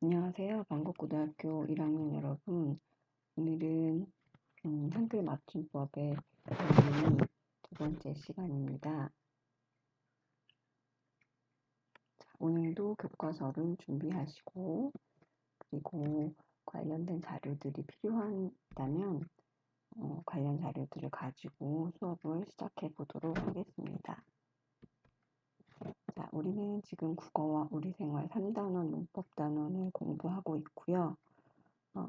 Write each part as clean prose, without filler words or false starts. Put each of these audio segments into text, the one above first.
안녕하세요. 방곡고등학교 1학년 여러분. 오늘은 한글 맞춤법의 원리 두 번째 시간입니다. 자, 오늘도 교과서를 준비하시고 그리고 관련된 자료들이 필요하다면 관련 자료들을 가지고 수업을 시작해 보도록 하겠습니다. 자, 우리는 지금 국어와 우리생활 3단원 문법 단원을 공부하고 있고요.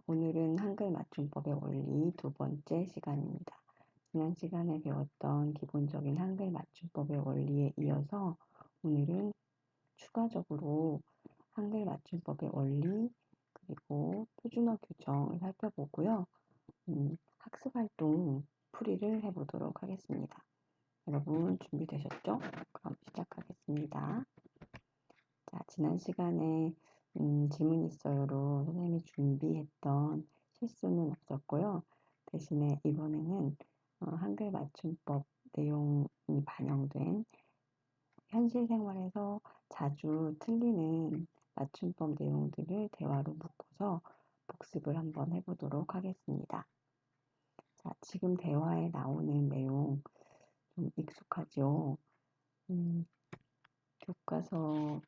오늘은 한글 맞춤법의 원리 두 번째 시간입니다. 지난 시간에 배웠던 기본적인 한글 맞춤법의 원리에 이어서 오늘은 추가적으로 한글 맞춤법의 원리 그리고 표준어 규정을 살펴보고요. 학습활동 풀이를 해보도록 하겠습니다. 여러분 준비되셨죠? 그럼 시작하겠습니다. 자, 지난 시간에 질문 있어요로 선생님이 준비했던 실수는 없었고요. 대신에 이번에는 한글 맞춤법 내용이 반영된 현실 생활에서 자주 틀리는 맞춤법 내용들을 대화로 묶어서 복습을 한번 해보도록 하겠습니다. 자, 지금 대화에 나오는 내용 좀 익숙하죠? 교과서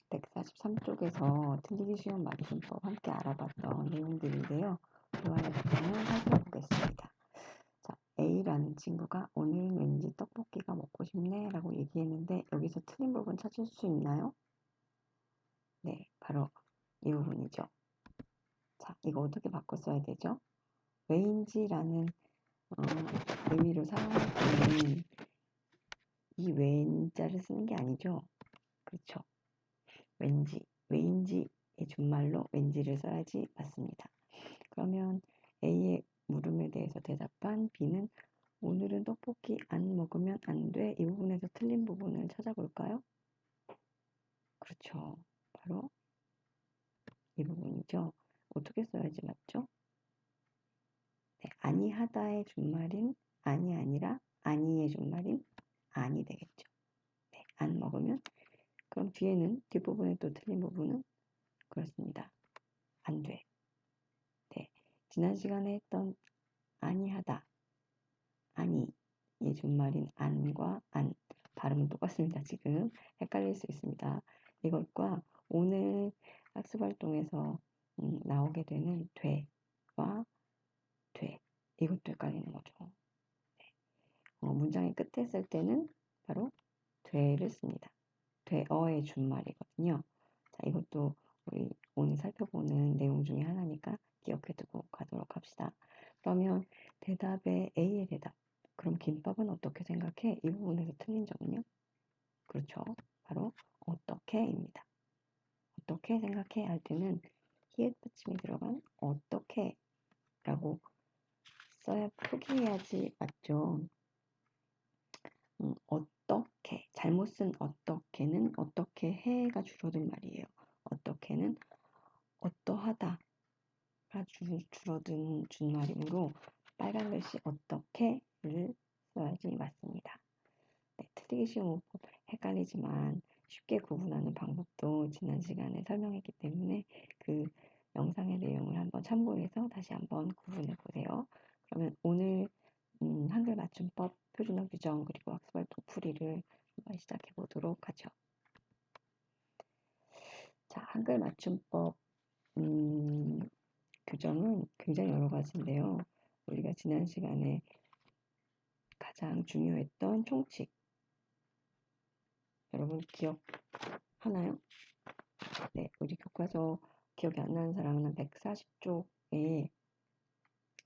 143쪽에서 틀리기 쉬운 맞춤법 함께 알아봤던 내용들인데요. 대화의 부분을 살펴보겠습니다. 자, A라는 친구가 오늘은 왠지 떡볶이가 먹고 싶네 라고 얘기했는데 여기서 틀린 부분 찾을 수 있나요? 네, 바로 이 부분이죠. 자, 이거 어떻게 바꿔 써야 되죠? 왜인지라는 의미로 사용할 때는 이 왠자를 쓰는 게 아니죠. 그렇죠. 왠지, 왜인지의 준말로 왠지를 써야지 맞습니다. 그러면 A의 물음에 대해서 대답한 B는 오늘은 떡볶이 안 먹으면 안 돼. 이 부분에서 틀린 부분을 찾아볼까요? 그렇죠. 바로 이 부분이죠. 어떻게 써야지 맞죠? 네, 아니하다의 준말인 아니 아니라 아니의 준말인 아니 되겠죠. 네, 안 먹으면 그럼 뒤에는 뒷부분에 또 틀린 부분은 그렇습니다. 안 돼. 네, 지난 시간에 했던 아니하다 아니의 준말인 안과 안 발음은 똑같습니다. 지금 헷갈릴 수 있습니다. 이것과 오늘 학습활동에서 나오게 되는 돼와 돼 이것도 헷갈리는 거죠. 문장의 끝에 쓸 때는 바로 돼를 씁니다. 돼어의 준말이거든요. 자, 이것도 우리 오늘 살펴보는 내용 중에 하나니까 기억해 두고 가도록 합시다. 그러면 대답의 A의 대답. 그럼 김밥은 어떻게 생각해? 이 부분에서 틀린 점은요? 그렇죠. 바로 어떻게입니다. 어떻게 생각해 할 때는 히읗 받침이 들어간 어떻게 라고 써야 포기해야지 맞죠. 어떻게 잘못 쓴 어떻게는 어떻게 해가 줄어든 말이에요. 어떻게는 어떠하다가 줄어든 준말이므로 빨간 글씨 어떻게를 써야지 맞습니다. 네, 틀리기 쉬운 문법 헷갈리지만 쉽게 구분하는 방법도 지난 시간에 설명했기 때문에 그 영상의 내용을 한번 참고해서 다시 한번 구분해 보세요. 그러면 오늘 한글 맞춤법, 표준어 규정 그리고 학습활동 풀이를 한번 시작해 보도록 하죠. 자, 한글 맞춤법 규정은 굉장히 여러 가지인데요. 우리가 지난 시간에 가장 중요했던 총칙 여러분 기억하나요? 네, 우리 교과서 기억이 안 나는 사람은 140쪽에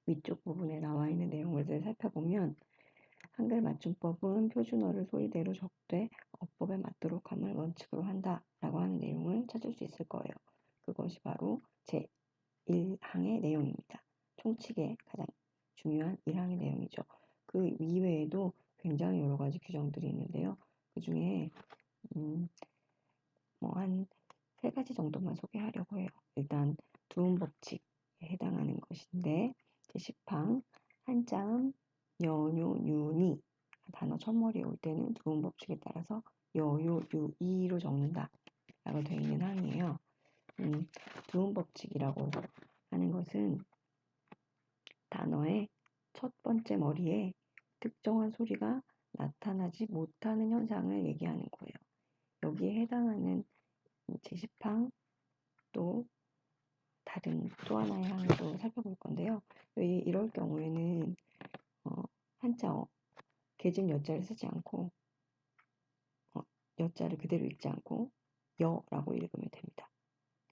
위쪽 부분에 나와 있는 내용을 살펴보면 한글 맞춤법은 표준어를 소리대로 적되 어법에 맞도록 함을 원칙으로 한다라고 하는 내용을 찾을 수 있을 거예요. 그것이 바로 제1항의 내용입니다. 총칙의 가장 중요한 1항의 내용이죠. 그 이외에도 굉장히 여러 가지 규정들이 있는데요. 그 중에 한 3가지 정도만 소개하려고 해요. 일단 두음법칙에 해당하는 것인데 제10항 한자음 여요 유니 단어 첫머리에 올 때는 두음법칙에 따라서 여요 유이로 적는다 라고 되어 있는 항이에요. 두음법칙이라고 하는 것은 단어의 첫 번째 머리에 특정한 소리가 나타나지 못하는 현상을 얘기하는 거예요. 여기에 해당하는 제시팡 또 다른 또 하나의 항도 살펴볼 건데요. 이럴 경우에는 한자어 개진 여자를 쓰지 않고 여자를 그대로 읽지 않고 여라고 읽으면 됩니다.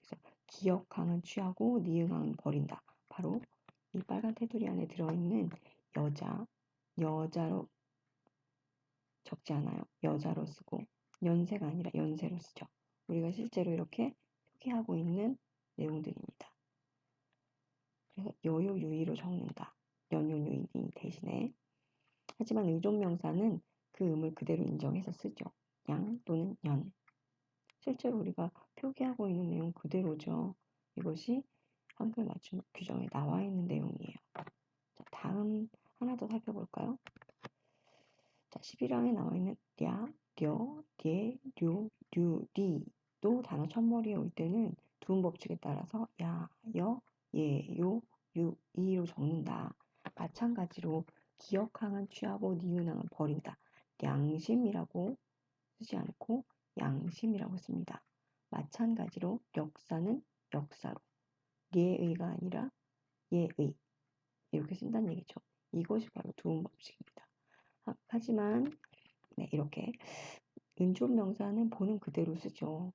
그래서 기역항은 취하고 니은항은 버린다. 바로 이 빨간 테두리 안에 들어있는 여자로 적지 않아요. 여자로 쓰고 연세가 아니라 연세로 쓰죠. 우리가 실제로 이렇게 표기하고 있는 내용들입니다. 그래서 여요유의로 적는다. 연요유의 대신에. 하지만 의존명사는 그 음을 그대로 인정해서 쓰죠. 양 또는 연. 실제로 우리가 표기하고 있는 내용 그대로죠. 이것이 한글 맞춤 규정에 나와 있는 내용이에요. 자, 다음 하나 더 살펴볼까요? 자, 11항에 나와 있는 랴, 려, 례, 류, 리도 단어 첫머리에 올 때는 두음 법칙에 따라서 야, 여, 예, 요, 유, 이로 적는다. 마찬가지로 기역항은 취하고 니은항은 버린다. 양심이라고 쓰지 않고 양심이라고 씁니다. 마찬가지로 역사는 역사로, 예의가 아니라 예의 이렇게 쓴다는 얘기죠. 이것이 바로 두음 법칙입니다. 하지만 이렇게 은존 명사는 보는 그대로 쓰죠.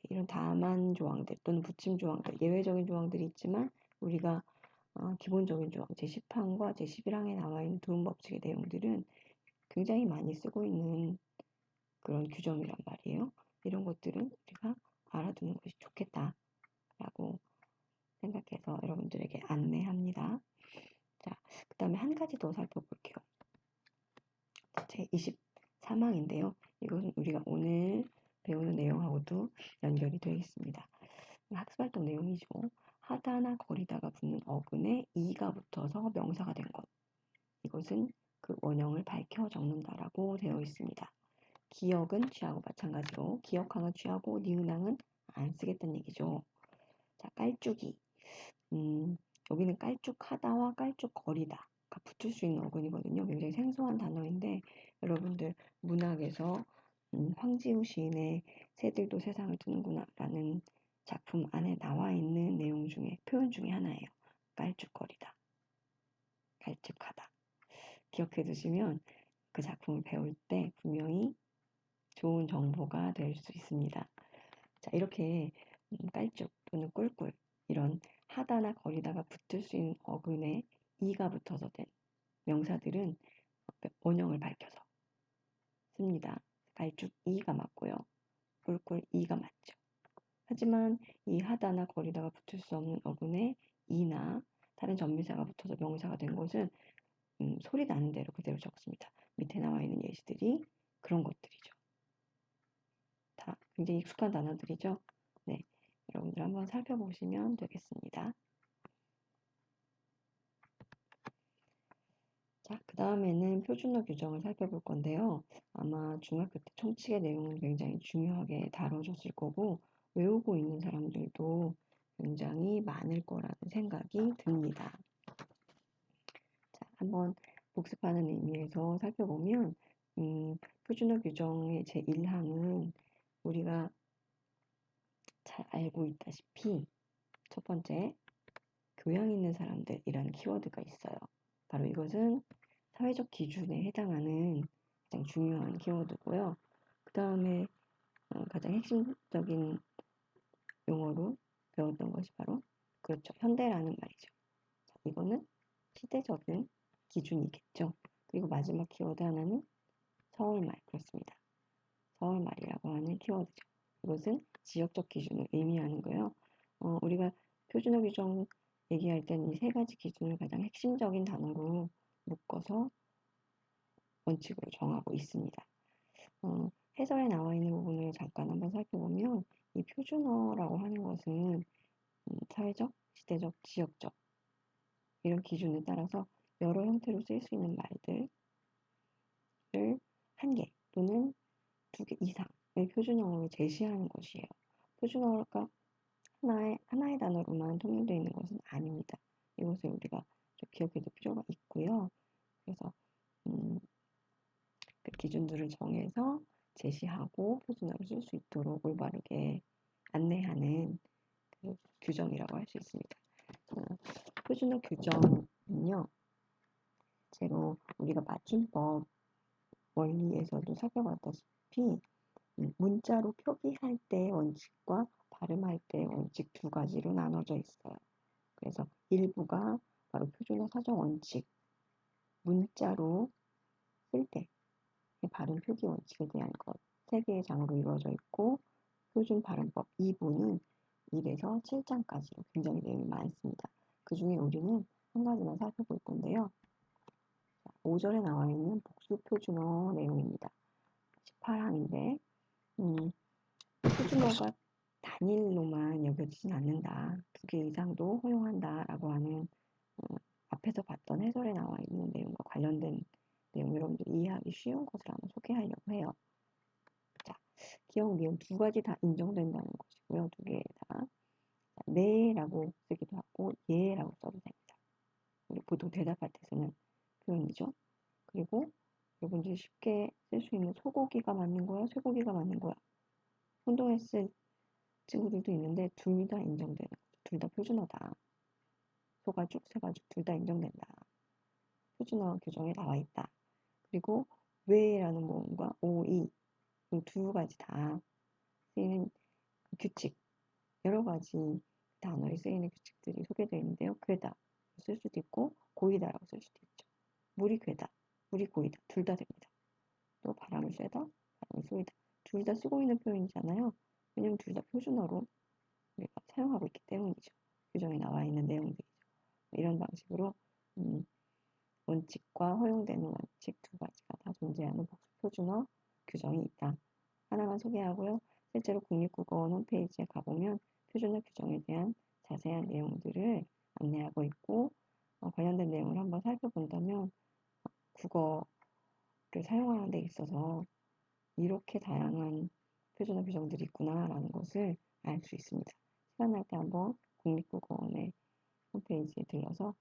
이런 다만 조항들 또는 붙임 조항들, 예외적인 조항들이 있지만 우리가 기본적인 조항, 제10항과 제11항에 나와 있는 두음 법칙의 내용들은 굉장히 많이 쓰고 있는 그런 규정이란 말이에요. 이런 것들은 우리가 알아두는 것이 좋겠다라고 생각해서 여러분들에게 안내합니다. 자, 그 다음에 한 가지 더 살펴볼게요. 제23항인데요. 이것은 우리가 오늘 배우는 내용하고도 연결이 되어 있습니다. 학습활동 내용이죠. 하다나 거리다가 붙는 어근에 이가 붙어서 명사가 된 것. 이것은 그 원형을 밝혀 적는다라고 되어 있습니다. 기역은 취하고 마찬가지로 기역항은 취하고 니은항은 안 쓰겠다는 얘기죠. 자, 깔쭉이. 여기는 깔쭉하다와 깔쭉거리다가 붙을 수 있는 어근이거든요. 굉장히 생소한 단어인데 여러분들 문학에서 황지우 시인의 새들도 세상을 뜨는구나 라는 작품 안에 나와 있는 내용 중에 표현 중에 하나예요. 깔쭉거리다, 깔쭉하다. 기억해 두시면 그 작품을 배울 때 분명히 좋은 정보가 될 수 있습니다. 자, 이렇게 깔쭉 또는 꿀꿀 이런 하다나 거리다가 붙을 수 있는 어근에 이가 붙어서 된 명사들은 원형을 밝혀서 씁니다. 깔쭉 이가 맞고요. 꿀꿀 이가 맞죠. 하지만 이 하다나 거리다가 붙을 수 없는 어근에 이나 다른 전미사가 붙어서 명사가 된 것은 소리 나는 대로 그대로 적습니다. 밑에 나와 있는 예시들이 그런 것들이죠. 다 굉장히 익숙한 단어들이죠. 네, 여러분들 한번 살펴보시면 되겠습니다. 자, 그 다음에는 표준어 규정을 살펴볼 건데요. 아마 중학교 때 총칙의 내용은 굉장히 중요하게 다뤄졌을 거고 외우고 있는 사람들도 굉장히 많을 거라는 생각이 듭니다. 자, 한번 복습하는 의미에서 살펴보면 표준어 규정의 제1항은 우리가 잘 알고 있다시피 첫 번째 교양 있는 사람들이라는 키워드가 있어요. 바로 이것은 사회적 기준에 해당하는 가장 중요한 키워드고요. 그 다음에 가장 핵심적인 용어로 배웠던 것이 바로 그렇죠. 현대라는 말이죠. 자, 이거는 시대적인 기준이겠죠. 그리고 마지막 키워드 하나는 서울말 그렇습니다. 서울말이라고 하는 키워드죠. 이것은 지역적 기준을 의미하는 거예요. 우리가 표준어 규정 얘기할 때는 이 세 가지 기준을 가장 핵심적인 단어로 묶어서 원칙으로 정하고 있습니다. 해설에 나와 있는 부분을 잠깐 한번 살펴보면 이 표준어라고 하는 것은 사회적, 시대적, 지역적 이런 기준에 따라서 여러 형태로 쓸 수 있는 말들을 한 개 또는 두 개 이상의 표준어로 제시하는 것이에요. 표준어가 하나의 단어로만 통일되어 있는 것은 아닙니다. 이것을 우리가 좀 기억해둘 필요가 있고요. 그래서 그 기준들을 정해서 제시하고 표준어를 쓸 수 있도록 올바르게 안내하는 그 규정이라고 할 수 있습니다. 표준어 규정은요, 제로 우리가 맞춤법 원리에서도 살펴봤다시피 문자로 표기할 때의 원칙과 발음할 때의 원칙 두 가지로 나눠져 있어요. 그래서 일부가 바로 표준어 사정 원칙, 문자로 쓸 때 발음 표기 원칙에 대한 것, 세 개의 장으로 이루어져 있고, 표준 발음법 2부는 1에서 7장까지로 굉장히 내용이 많습니다. 그 중에 우리는 한 가지만 살펴볼 건데요. 5절에 나와 있는 복수 표준어 내용입니다. 18항인데, 표준어가 단일로만 여겨지진 않는다. 2개 이상도 허용한다라고 하는 앞에서 봤던 해설에 나와 있는 내용과 관련된 내용 여러분들이 이해하기 쉬운 것을 한번 소개하려고 해요. 자, 기억, 미음 두 가지 다 인정된다는 것이고요. 두 개 다. 네라고 쓰기도 하고 예라고 써도 됩니다. 우리 보통 대답할 때 쓰는 표현이죠. 그리고 여러분들이 쉽게 쓸 수 있는 소고기가 맞는 거야, 쇠고기가 맞는 거야. 혼동했을 친구들도 있는데 둘 다 인정되는 거죠. 둘 다 표준어다. 소가죽, 쇠가죽 둘 다 인정된다. 표준어 규정에 나와 있다. 그리고 왜라는 모음과 오이 이 두 가지 다 쓰이는 규칙, 여러 가지 단어에 쓰이는 규칙들이 소개되어 있는데요. 괴다 쓸 수도 있고 고이다라고 쓸 수도 있죠. 물이 괴다, 물이 고이다 둘 다 됩니다. 또 바람을 쐬다, 바람을 쏘이다 둘 다 쓰고 있는 표현이잖아요. 왜냐면 둘 다 표준어로 우리가 사용하고 있기 때문이죠. 규정에 나와 있는 내용들이죠. 이런 방식으로 원칙과 허용되는 원칙 두 가지가 다 존재하는 복수 표준어 규정이 있다. 하나만 소개하고요. 실제로 국립국어원 홈페이지에 가보면 표준어 규정에 대한 자세한 내용들을 안내하고 있고 관련된 내용을 한번 살펴본다면 국어를 사용하는 데 있어서 이렇게 다양한 표준어 규정들이 있구나라는 것을 알 수 있습니다. 시간 날 때 한번 국립국어원의 홈페이지에 들러서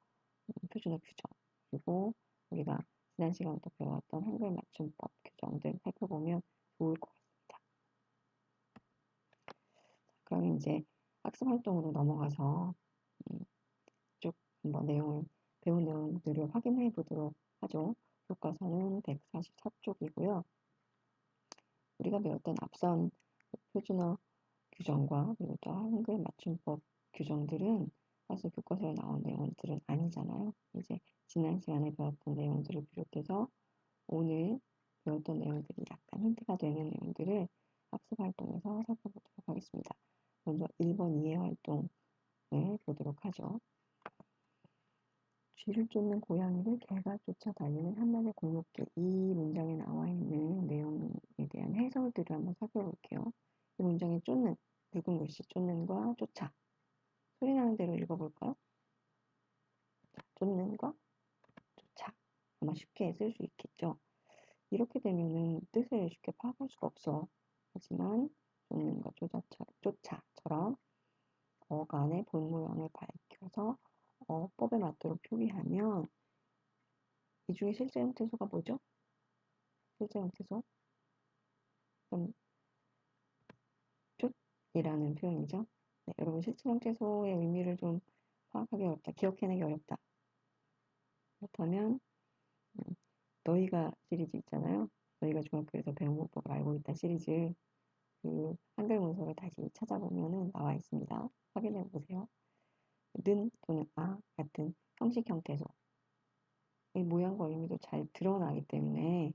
표준어 규정 그리고 우리가 지난 시간부터 배워왔던 한글 맞춤법 규정들 살펴보면 좋을 것 같습니다. 그럼 이제 학습 활동으로 넘어가서 쭉 한번 배운 내용들을 확인해 보도록 하죠. 교과서는 144쪽이고요. 우리가 배웠던 앞선 표준어 규정과 그리고 또 한글 맞춤법 규정들은 사실 교과서에 나온 내용들은 아니잖아요. 이제 지난 시간에 배웠던 내용들을 비롯해서 오늘 배웠던 내용들이 약간 힌트가 되는 내용들을 학습 활동에서 살펴보도록 하겠습니다. 먼저 1번 이해 활동을 보도록 하죠. 쥐를 쫓는 고양이를 개가 쫓아다니는 한남의 공룡길. 이 문장에 나와 있는 내용에 대한 해설들을 한번 살펴볼게요. 이 문장의 쫓는, 붉은 글씨 쫓는과 쫓아. 소리 나는 대로 읽어볼까요? 쫓는과 쫓아. 아마 쉽게 쓸 수 있겠죠. 이렇게 되면은 뜻을 쉽게 파악할 수가 없어. 하지만 쫓는과 쫓아처럼 어간의 본 모양을 밝혀서 어법에 맞도록 표기하면 이 중에 실제 형태소가 뭐죠? 실제 형태소 쫓이라는 표현이죠. 네, 여러분 실제 형태소의 의미를 좀 파악하기 어렵다, 기억해내기 어렵다. 그렇다면 너희가 시리즈 있잖아요. 너희가 중학교에서 배운 문법을 알고 있다 시리즈 그 한글 문서를 다시 찾아보면은 나와 있습니다. 확인해 보세요. 는 또는 아 같은 형식 형태소 이 모양과 의미도 잘 드러나기 때문에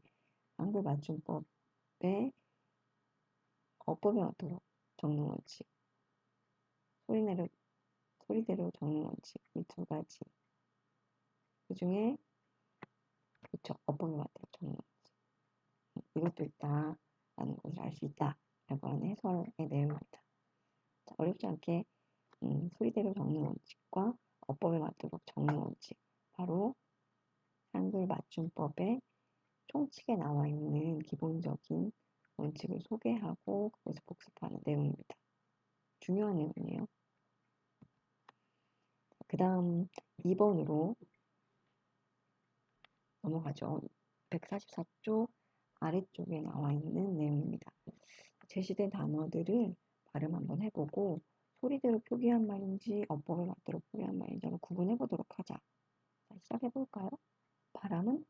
한글 맞춤법에 어법에 맞도록 적는 원칙, 소리대로 적는 원칙 이 두 가지 그 중에 그쵸 어법에 맞도록 적는 원칙 이것도 있다라는 것을 알 수 있다라고 하는 해설의 내용입니다. 자, 어렵지 않게 소리대로 적는 원칙과 어법에 맞도록 적는 원칙 바로 한글 맞춤법의 총칙에 나와 있는 기본적인 원칙을 소개하고 그것을 복습하는 내용입니다. 중요한 내용이에요. 그 다음 2번으로 넘어가죠. 144쪽 아래쪽에 나와 있는 내용입니다. 제시된 단어들을 발음 한번 해보고 소리대로 표기한 말인지 어법에 맞도록 표기한 말인지 한번 구분해 보도록 하자. 자, 시작해 볼까요? 바람은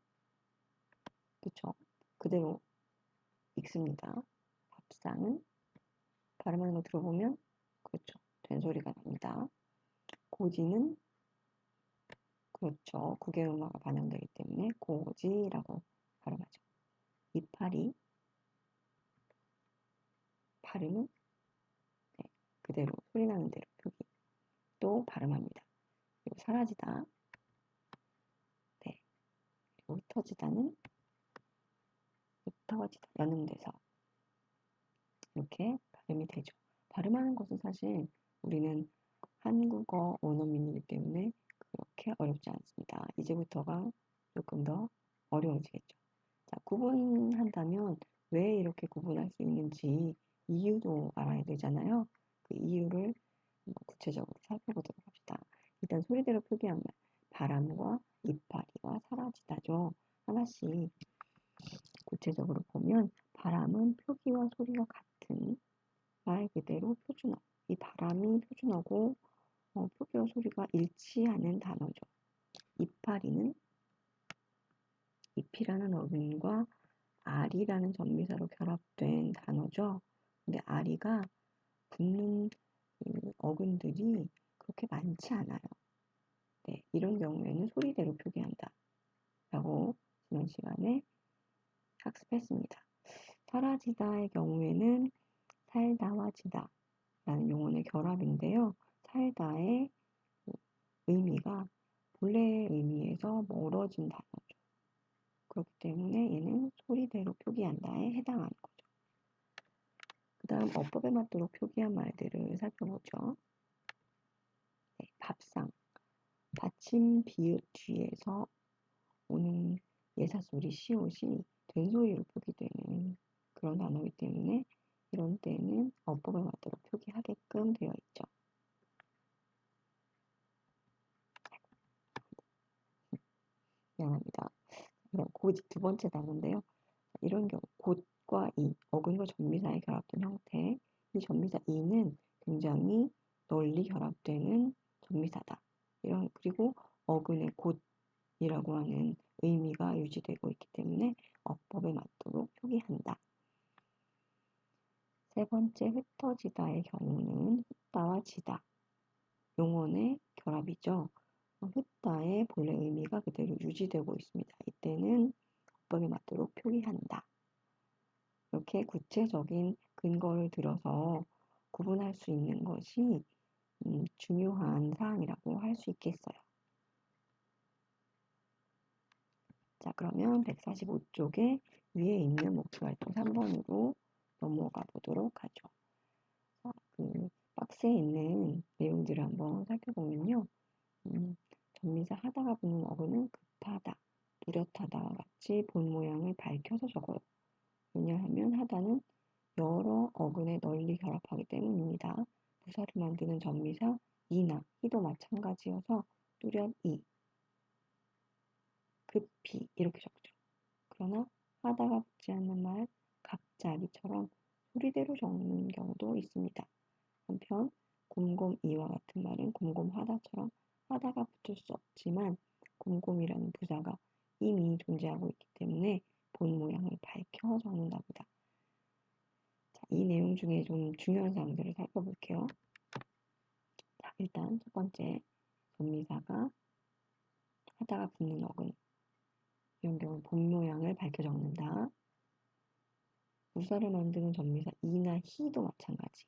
그쵸? 그대로 읽습니다. 밥상은 발음하는 거 들어보면 그렇죠. 된 소리가 납니다. 고지는 그렇죠. 국외음화가 반영되기 때문에 고지라고 발음하죠. 이파리 발음은 네, 그대로 소리 나는 대로 표기 또 발음합니다. 그리고 사라지다 네, 그리고 흩어지다는 흩어지다 연음돼서 이렇게 발음이 되죠. 발음하는 것은 사실 우리는 한국어 원어민이기 때문에 그렇게 어렵지 않습니다. 이제부터가 조금 더 어려워지겠죠. 자, 구분한다면 왜 이렇게 구분할 수 있는지 이유도 알아야 되잖아요. 그 이유를 구체적으로 살펴보도록 합시다. 일단 소리대로 표기한 말, 바람과 이파리와 사라지다죠. 하나씩 구체적으로 보면 바람은 표기와 소리가 같은 말 그대로 표준어. 이 바람이 표준어고 표기와 소리가 일치하는 단어죠. 이파리는 잎이라는 어근과 아리라는 전미사로 결합된 단어죠. 근데 아리가 붙는 어근들이 그렇게 많지 않아요. 네, 이런 경우에는 소리대로 표기한다. 라고 지난 시간에 학습했습니다. 사라지다의 경우에는 살다와 지다 라는 용어의 결합인데요. 살다의 의미가 본래의 의미에서 멀어진 단어죠. 그렇기 때문에 얘는 소리대로 표기한다에 해당하는 거죠. 그 다음 어법에 맞도록 표기한 말들을 살펴보죠. 네, 밥상, 받침 비읍 뒤에서 오는 예사소리 시옷이 된소리로 표기되는 그런 단어이기 때문에 이런 때는 어법에 맞도록 표기하게끔 되어 있죠. 미안합니다. 그다음 고지 두 번째 단어인데요. 이런 경우 곧과 이, 어근과 전미사의 결합된 형태. 이 전미사 이는 굉장히 널리 결합되는 전미사다. 그리고 어근의 곧이라고 하는 의미가 유지되고 있기 때문에 어법에 맞도록 표기한다. 세 번째 흩어지다의 경우는 흩다와 지다. 용언의 결합이죠. 흩다의 본래 의미가 그대로 유지되고 있습니다. 이때는 어법에 맞도록 표기한다. 이렇게 구체적인 근거를 들어서 구분할 수 있는 것이 중요한 사항이라고 할 수 있겠어요. 자, 그러면 145쪽에 위에 있는 목표 활동 3번으로 넘어가 보도록 하죠. 자, 그 박스에 있는 내용들을 한번 살펴보면요. 전미사 하다가 붙는 어근은 급하다, 뚜렷하다와 같이 본 모양을 밝혀서 적어요. 왜냐하면 하다는 여러 어근에 널리 결합하기 때문입니다. 부사를 만드는 전미사 이나 이도 마찬가지여서 뚜렷이, 급히 이렇게 적죠. 그러나 하다가 붙지 않는 말 갑자기처럼 소리대로 적는 경우도 있습니다. 한편 곰곰이와 같은 말은 곰곰하다처럼 하다가 붙을 수 없지만 곰곰이라는 부사가 이미 존재하고 있기 때문에 본 모양을 밝혀 적는답니다. 자, 이 내용 중에 좀 중요한 사항들을 살펴볼게요. 자, 일단 첫 번째 전미사가 하다가 붙는 어근 이런 경우는 본 모양을 밝혀 적는다. 부사를 만드는 전미사 이나 히도 마찬가지.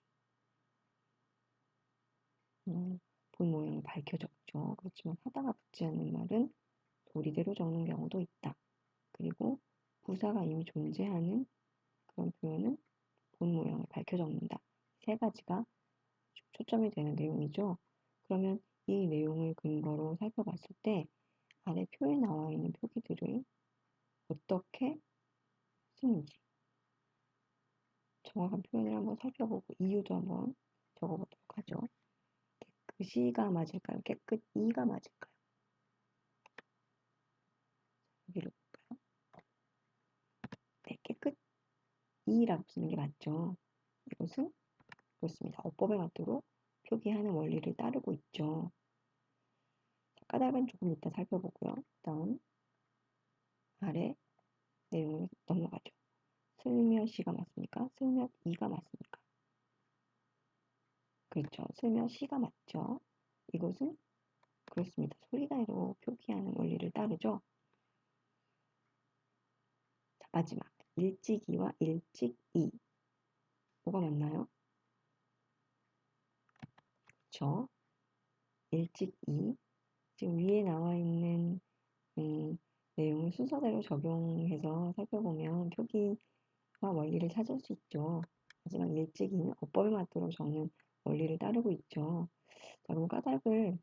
본 모양을 밝혀 적죠. 그렇지만 하다가 붙지 않는 말은 소리대로 적는 경우도 있다. 그리고 부사가 이미 존재하는 그런 표현은 본 모양을 밝혀 적는다. 세 가지가 초점이 되는 내용이죠. 그러면 이 내용을 근거로 살펴봤을 때 아래 표에 나와 있는 표기들을 어떻게 쓰는지 정확한 표현을 한번 살펴보고 이유도 한번 적어보도록 하죠. 깨끗이가 맞을까요? 깨끗이가 맞을까요? 여기로 볼까요? 네, 깨끗이라고 쓰는 게 맞죠. 이것은 그렇습니다. 어법에 맞도록 표기하는 원리를 따르고 있죠. 까닭은 조금 이따 살펴보고요. 다음 아래 내용을 넘어가죠. 슬며시가 맞습니까? 슬며이가 맞습니까? 그렇죠. 슬며시가 맞죠. 이것은 그렇습니다. 소리다로 표기하는 원리를 따르죠. 자, 마지막 일찍이와 일찍이 뭐가 맞나요? 그렇죠. 일찍이 지금 위에 나와 있는 내용을 순서대로 적용해서 살펴보면 표기와 원리를 찾을 수 있죠. 하지만 일찍이는 어법에 맞도록 적는 원리를 따르고 있죠. 자, 그럼 까닭을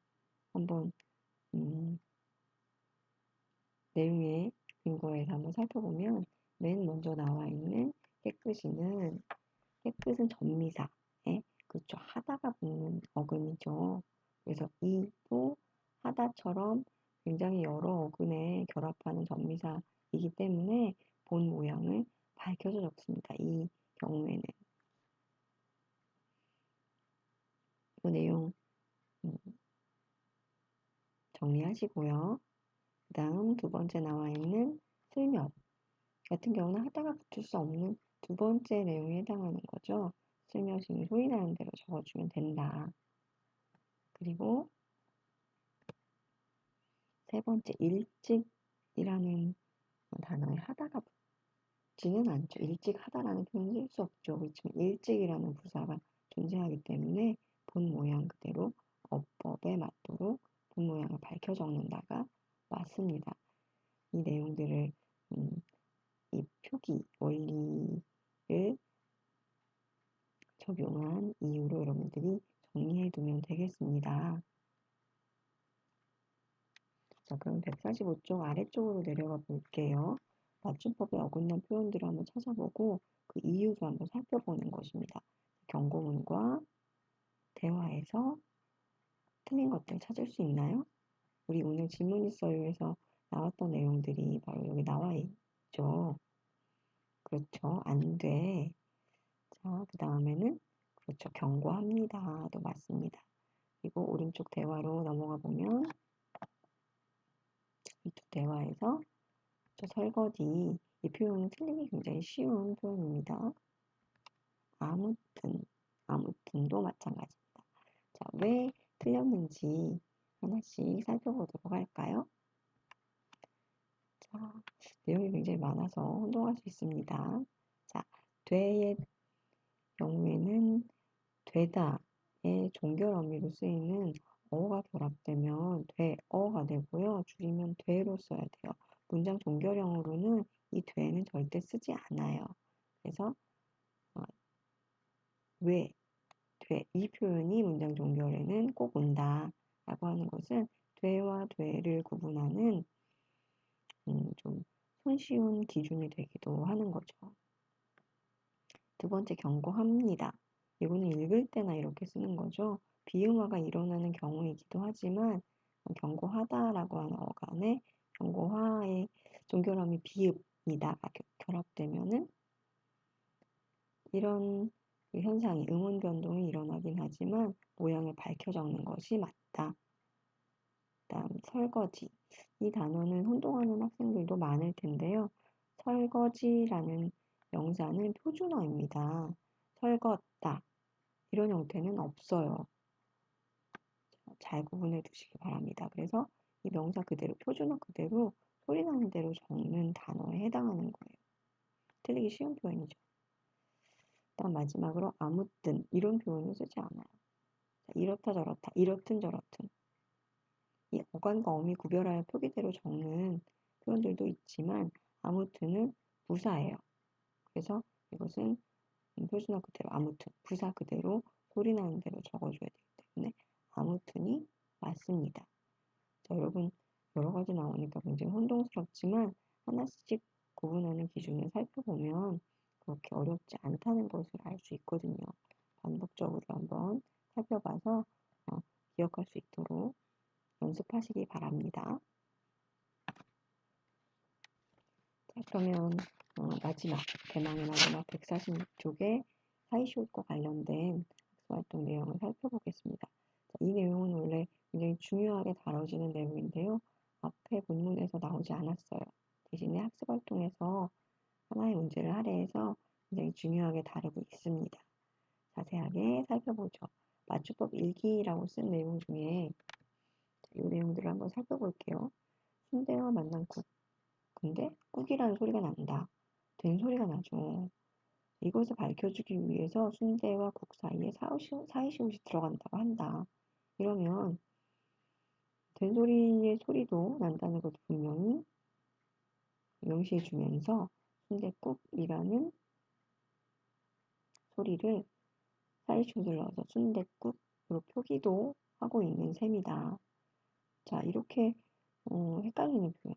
한번 내용의 근거에서 한번 살펴보면 맨 먼저 나와 있는 깨끗은 전미사에 그렇죠. 하다가 붙는 어근이죠. 그래서 이도 하다처럼 굉장히 여러 어근에 결합하는 전미사이기 때문에 본 모양을 밝혀서 적습니다. 이 경우에는 이 내용 정리하시고요. 그 다음 두 번째 나와 있는 슬몇 같은 경우는 하다가 붙을 수 없는 두 번째 내용에 해당하는 거죠. 슬며시는 소리 나는 대로 적어주면 된다. 그리고 세 번째 일찍이라는 단어에 하다가 붙지는 않죠. 일찍 하다라는 표현을 쓸 수 없죠. 그렇지만 일찍이라는 부사가 존재하기 때문에 본 모양 그대로 어법에 맞도록 본 모양을 밝혀 적는다가 맞습니다. 이 내용들을 이 표기 원리를 적용한 이유로 여러분들이 정리해 두면 되겠습니다. 자, 그럼 145쪽 아래쪽으로 내려가 볼게요. 맞춤법에 어긋난 표현들을 한번 찾아보고 그 이유도 한번 살펴보는 것입니다. 경고문과 대화에서 틀린 것들 찾을 수 있나요? 우리 오늘 질문 있어요에서 나왔던 내용들이 바로 여기 나와 있죠. 그렇죠. 안 돼. 자, 그 다음에는 그렇죠. 경고합니다도 맞습니다. 그리고 오른쪽 대화로 넘어가 보면 이쪽 대화에서 저 설거지 이 표현은 틀리기 굉장히 쉬운 표현입니다. 아무튼도 마찬가지입니다. 자, 왜 틀렸는지 하나씩 살펴보도록 할까요? 자, 내용이 굉장히 많아서 혼동할 수 있습니다. 자, 되의 경우에는 되다의 종결 어미로 쓰이는 어가 결합되면 되어가 되고요. 줄이면 되로 써야 돼요. 문장 종결형으로는 이 되는 절대 쓰지 않아요. 그래서 왜, 돼, 이 표현이 문장 종결에는 꼭 온다 라고 하는 것은 되와 되를 구분하는 좀 손쉬운 기준이 되기도 하는 거죠. 두 번째 경고합니다. 이거는 읽을 때나 이렇게 쓰는 거죠. 비음화가 일어나는 경우이기도 하지만 경고하다라고 하는 어간에 경고화의 종결함이 비읍니다가 결합되면은 이런 현상이 음운 변동이 일어나긴 하지만 모양을 밝혀 적는 것이 맞다. 다음 설거지. 이 단어는 혼동하는 학생들도 많을 텐데요. 설거지라는 명사는 표준어입니다. 설걷다. 이런 형태는 없어요. 잘 구분해 두시기 바랍니다. 그래서 이 명사 그대로, 표준어 그대로 소리 나는 대로 적는 단어에 해당하는 거예요. 틀리기 쉬운 표현이죠. 다음 마지막으로 아무튼 이런 표현을 쓰지 않아요. 이렇다 저렇다, 이렇든 저렇든. 이 어간과 어미 구별하여 표기대로 적는 표현들도 있지만 아무튼은 부사예요. 그래서 이것은 표준어 그대로 아무튼, 부사 그대로 소리 나는 대로 적어줘야 되기 때문에 아무튼이 맞습니다. 자, 여러분 여러 가지 나오니까 굉장히 혼동스럽지만 하나씩 구분하는 기준을 살펴보면 그렇게 어렵지 않다는 것을 알 수 있거든요. 반복적으로 한번 살펴봐서 기억할 수 있도록 연습하시기 바랍니다. 자, 그러면 마지막, 대망의 마지막 146쪽에 사이시옷과 관련된 학습활동 내용을 살펴보겠습니다. 자, 이 내용은 원래 굉장히 중요하게 다뤄지는 내용인데요. 앞에 본문에서 나오지 않았어요. 대신에 학습활동에서 하나의 문제를 할애해서 굉장히 중요하게 다루고 있습니다. 자세하게 살펴보죠. 맞춤법 일기라고 쓴 내용 중에 이 내용들을 한번 살펴볼게요. 순대와 만난 국. 근데 꾹이라는 소리가 난다. 된 소리가 나죠. 이것을 밝혀주기 위해서 순대와 국 사이에 사이시옷이 들어간다고 한다. 이러면 된 소리의 소리도 난다는 것도 분명히 명시해 주면서 순대국이라는 소리를 사이시옷을 넣어서 순대국으로 표기도 하고 있는 셈이다. 자, 이렇게 헷갈리는 표현.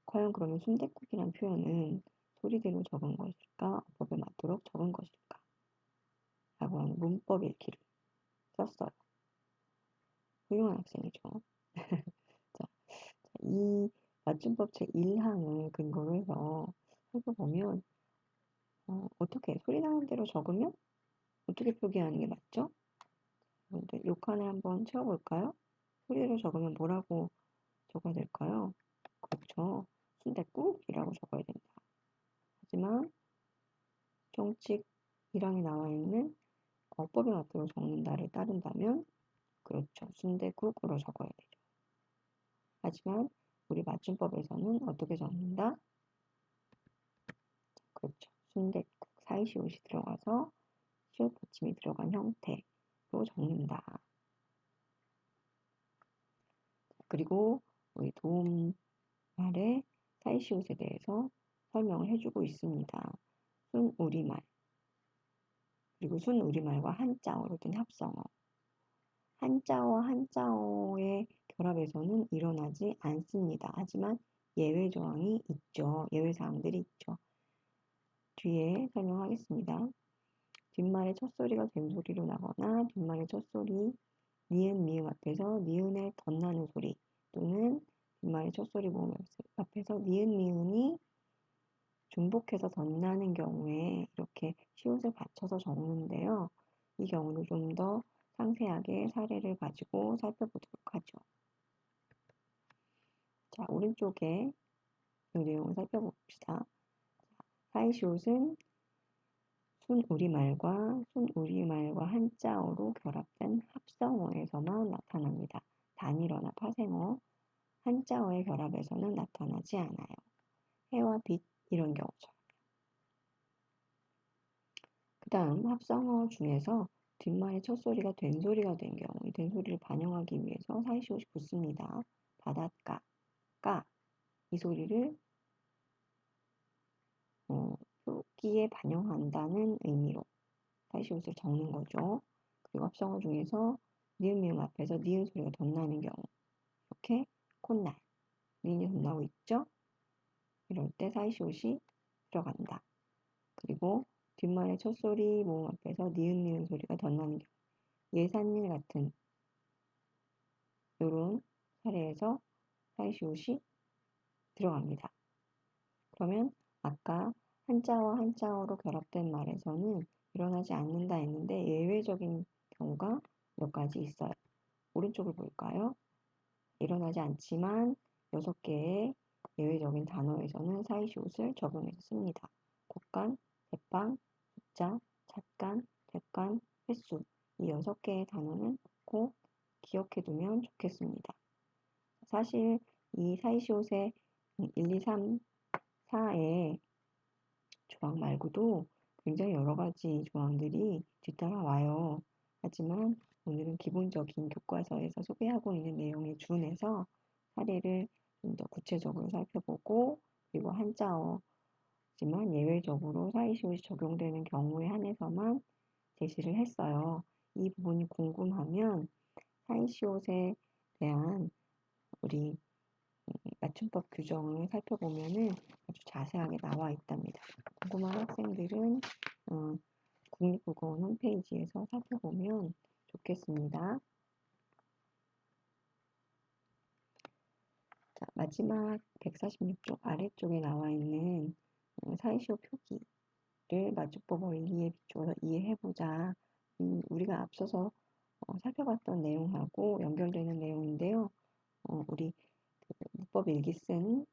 과연 그러면 순댓국이란 표현은 소리대로 적은 것일까? 어법에 맞도록 적은 것일까? 라고 하는 문법 읽기를 썼어요. 훌륭한 학생이죠. 자, 이 맞춤법 제1항을 근거로 해서 살펴보면 어떻게 소리 나는 대로 적으면 어떻게 표기하는 게 맞죠? 여러분들 요칸을 한번 채워볼까요? 소리대로 적으면 뭐라고 적어야 될까요? 그렇죠. 순댓국이라고 적어야 된다. 하지만 정칙 1항에 나와 있는 어법에 맞도록 적는다를 따른다면 그렇죠. 순대국으로 적어야 되죠. 하지만 우리 맞춤법에서는 어떻게 적는다? 그렇죠. 순대국 사이시옷이 들어가서 시옷 받침이 들어간 형태로 적는다. 그리고 우리 도움말의 사이시옷에 대해서 설명을 해주고 있습니다. 순우리말 그리고 순우리말과 한자어로 된 합성어. 한자어와 한자어의 결합에서는 일어나지 않습니다. 하지만 예외 조항이 있죠. 예외 사항들이 있죠. 뒤에 설명하겠습니다. 뒷말의 첫 소리가 된 소리로 나거나 뒷말의 첫 소리 니은 미음 앞에서 니은의 덧나는 소리 또는 뒷말의 첫 소리 모음 앞에서 니은 미음이 중복해서 덧나는 경우에 이렇게 시옷을 받쳐서 적는데요. 이 경우를 좀 더 상세하게 사례를 가지고 살펴보도록 하죠. 자, 오른쪽에 이 내용을 살펴봅시다. 사이시옷은 순우리말과 순우리말과 한자어로 결합된 합성어에서만 나타납니다. 단일어나 파생어, 한자어의 결합에서는 나타나지 않아요. 해와 빛 이런 경우처럼. 그 다음 합성어 중에서 뒷말의 첫 소리가 된 소리가 된 경우 이 된 소리를 반영하기 위해서 사이시옷이 붙습니다. 바닷가, 까 이 소리를 표기에 반영한다는 의미로 사이시옷을 적는 거죠. 그리고 합성어 중에서 니은 미음 앞에서 니은 소리가 덧나는 경우 이렇게 콧날 니은이 덧나고 있죠. 이럴 때 사이시옷이 들어간다. 그리고 뒷말의 첫 소리 모음 앞에서 니은 소리가 덧나는 경우 예산일 같은 이런 사례에서 사이시옷이 들어갑니다. 그러면 아까 한자와 한자어로 결합된 말에서는 일어나지 않는다 했는데 예외적인 경우가 몇 가지 있어요. 오른쪽을 볼까요? 일어나지 않지만 6개의 예외적인 단어에서는 사이시옷을 적용해서 씁니다. 곡간, 대빵, 숫자, 잣간, 객간, 횟수 이 6개의 단어는 꼭 기억해 두면 좋겠습니다. 사실 이 사이시옷의 1, 2, 3, 4의 조항 말고도 굉장히 여러 가지 조항들이 뒤따라 와요. 하지만 오늘은 기본적인 교과서에서 소개하고 있는 내용에 준해서 사례를 좀 더 구체적으로 살펴보고 그리고 한자어지만 예외적으로 사이시옷이 적용되는 경우에 한해서만 제시를 했어요. 이 부분이 궁금하면 사이시옷에 대한 우리 맞춤법 규정을 살펴보면은 아주 자세하게 나와 있답니다. 궁금한 학생들은 국립국어원 홈페이지에서 살펴보면 좋겠습니다. 자, 마지막 146쪽 아래쪽에 나와 있는 사이시오 표기를 맞춤법 원리에 비추어서 이해해보자. 우리가 앞서서 살펴봤던 내용하고 연결되는 내용인데요. 우리 문법 일기 쓴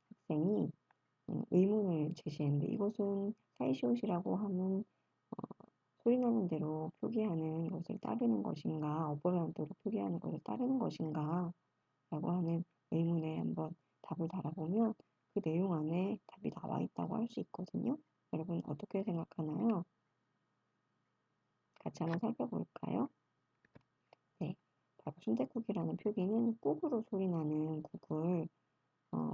학생이 의문을 제시했는데 이것은 사이시옷이라고 하면 소리나는 대로 표기하는 것을 따르는 것인가, 어법의 대로 표기하는 것을 따르는 것인가 라고 하는 의문에 한번 답을 달아보면 그 내용 안에 답이 나와 있다고 할 수 있거든요. 여러분 어떻게 생각하나요? 같이 한번 살펴볼까요? 네, 바로 순댓국이라는 표기는 꾹으로 소리나는 국을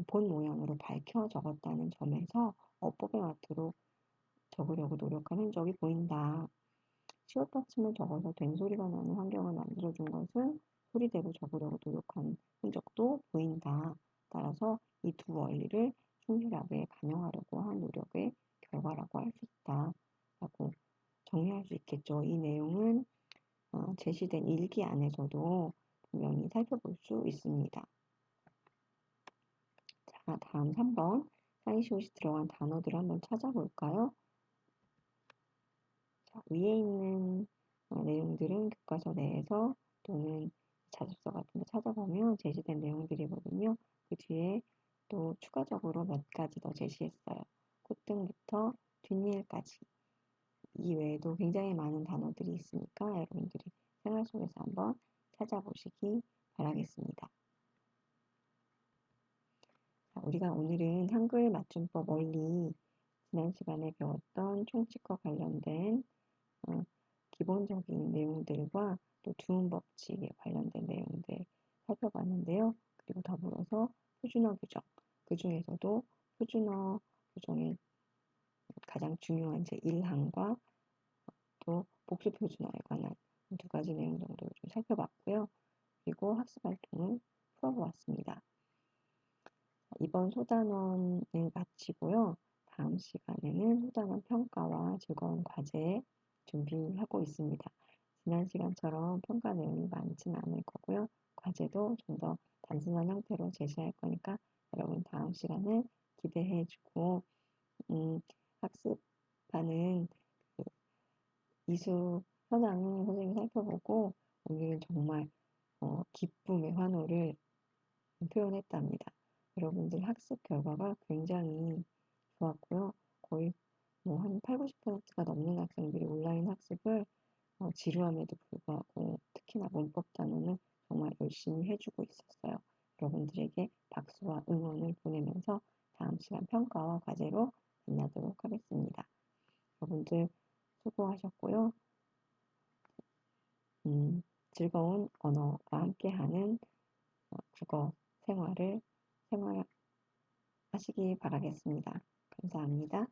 본 모양으로 밝혀 적었다는 점에서 어법의 마트로 적으려고 노력한 흔적이 보인다. 시옷 받침을 적어서 된소리가 나는 환경을 만들어준 것은 소리대로 적으려고 노력한 흔적도 보인다. 따라서 이 두 원리를 충실하게 반영하려고 한 노력의 결과라고 할 수 있다. 라고 정리할 수 있겠죠. 이 내용은 제시된 일기 안에서도 분명히 살펴볼 수 있습니다. 자, 다음 3번 사이시옷이 들어간 단어들을 한번 찾아볼까요? 자, 위에 있는 내용들은 교과서 내에서 또는 자습서 같은 거 찾아보면 제시된 내용들이거든요. 그 뒤에 또 추가적으로 몇 가지 더 제시했어요. 콧등부터 뒷일까지. 이 외에도 굉장히 많은 단어들이 있으니까 여러분들이 생활 속에서 한번 찾아보시기 바라겠습니다. 자, 우리가 오늘은 한글 맞춤법 원리 지난 시간에 배웠던 총칙과 관련된 기본적인 내용들과 또 주음 법칙에 관련된 내용들 살펴봤는데요. 그리고 더불어서 표준어 규정, 그 중에서도 표준어 규정의 가장 중요한 제1항과 또 복수 표준어에 관한 두 가지 내용 정도를 좀 살펴봤고요. 그리고 학습 활동을 풀어보았습니다. 이번 소단원을 마치고요. 다음 시간에는 소단원 평가와 즐거운 과제 준비하고 있습니다. 지난 시간처럼 평가 내용이 많지는 않을 거고요. 과제도 좀 더 단순한 형태로 제시할 거니까 여러분 다음 시간을 기대해 주고 학습하는 그 이수 현황을 선생님이 살펴보고 오늘은 정말 기쁨의 환호를 표현했답니다. 여러분들 학습 결과가 굉장히 좋았고요. 거의 뭐 한 8, 90%가 넘는 학생들이 온라인 학습을 지루함에도 불구하고 특히나 문법 단어는 정말 열심히 해주고 있었어요. 여러분들에게 박수와 응원을 보내면서 다음 시간 평가와 과제로 만나도록 하겠습니다. 여러분들 수고하셨고요. 즐거운 언어와 함께하는 국어 생활하시기 바라겠습니다. 감사합니다.